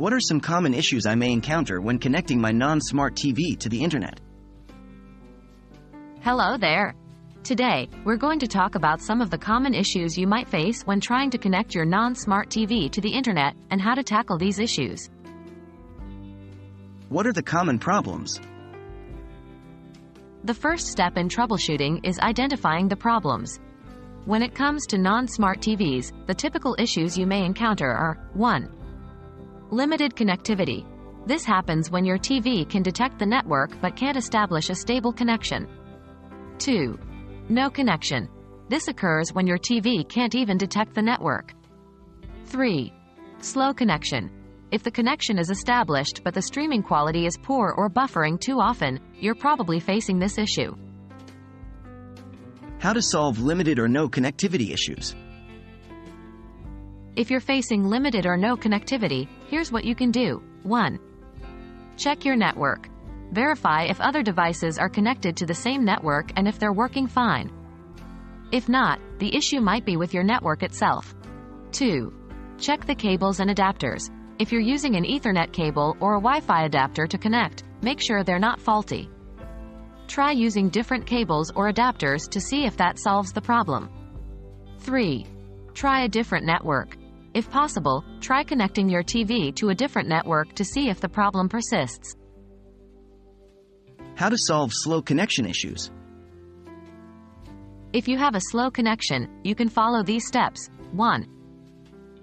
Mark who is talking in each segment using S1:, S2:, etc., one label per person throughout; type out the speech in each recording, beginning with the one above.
S1: What are some common issues I may encounter when connecting my non-smart TV to the internet?
S2: Hello there. Today, we're going to talk about some of the common issues you might face when trying to connect your non-smart TV to the internet and how to tackle these issues.
S1: What are the common problems?
S2: The first step in troubleshooting is identifying the problems. When it comes to non-smart TVs, the typical issues you may encounter are 1. Limited connectivity. This happens when your TV can detect the network but can't establish a stable connection. 2. No connection. This occurs when your TV can't even detect the network. 3. Slow connection. If the connection is established but the streaming quality is poor or buffering too often, you're probably facing this issue.
S1: How to solve limited or no connectivity issues?
S2: If you're facing limited or no connectivity, here's what you can do. 1. Check your network. Verify if other devices are connected to the same network and if they're working fine. If not, the issue might be with your network itself. 2. Check the cables and adapters. If you're using an Ethernet cable or a Wi-Fi adapter to connect, make sure they're not faulty. Try using different cables or adapters to see if that solves the problem. 3. Try a different network. If possible, try connecting your TV to a different network to see if the problem persists.
S1: How to solve slow connection issues?
S2: If you have a slow connection, you can follow these steps. 1.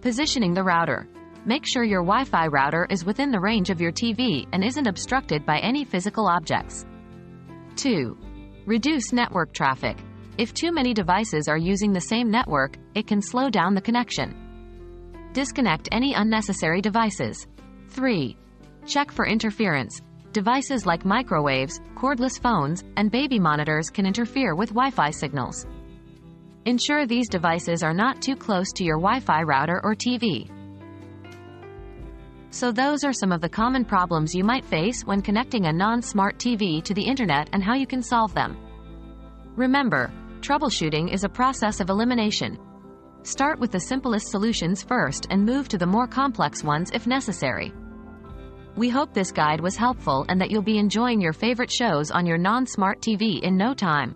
S2: Positioning the router. Make sure your Wi-Fi router is within the range of your TV and isn't obstructed by any physical objects. 2. Reduce network traffic. If too many devices are using the same network, it can slow down the connection. Disconnect any unnecessary devices. 3. Check for interference. Devices like microwaves, cordless phones, and baby monitors can interfere with Wi-Fi signals. Ensure these devices are not too close to your Wi-Fi router or TV. So those are some of the common problems you might face when connecting a non-smart TV to the internet and how you can solve them. Remember, troubleshooting is a process of elimination. Start with the simplest solutions first and move to the more complex ones if necessary. We hope this guide was helpful and that you'll be enjoying your favorite shows on your non-smart TV in no time.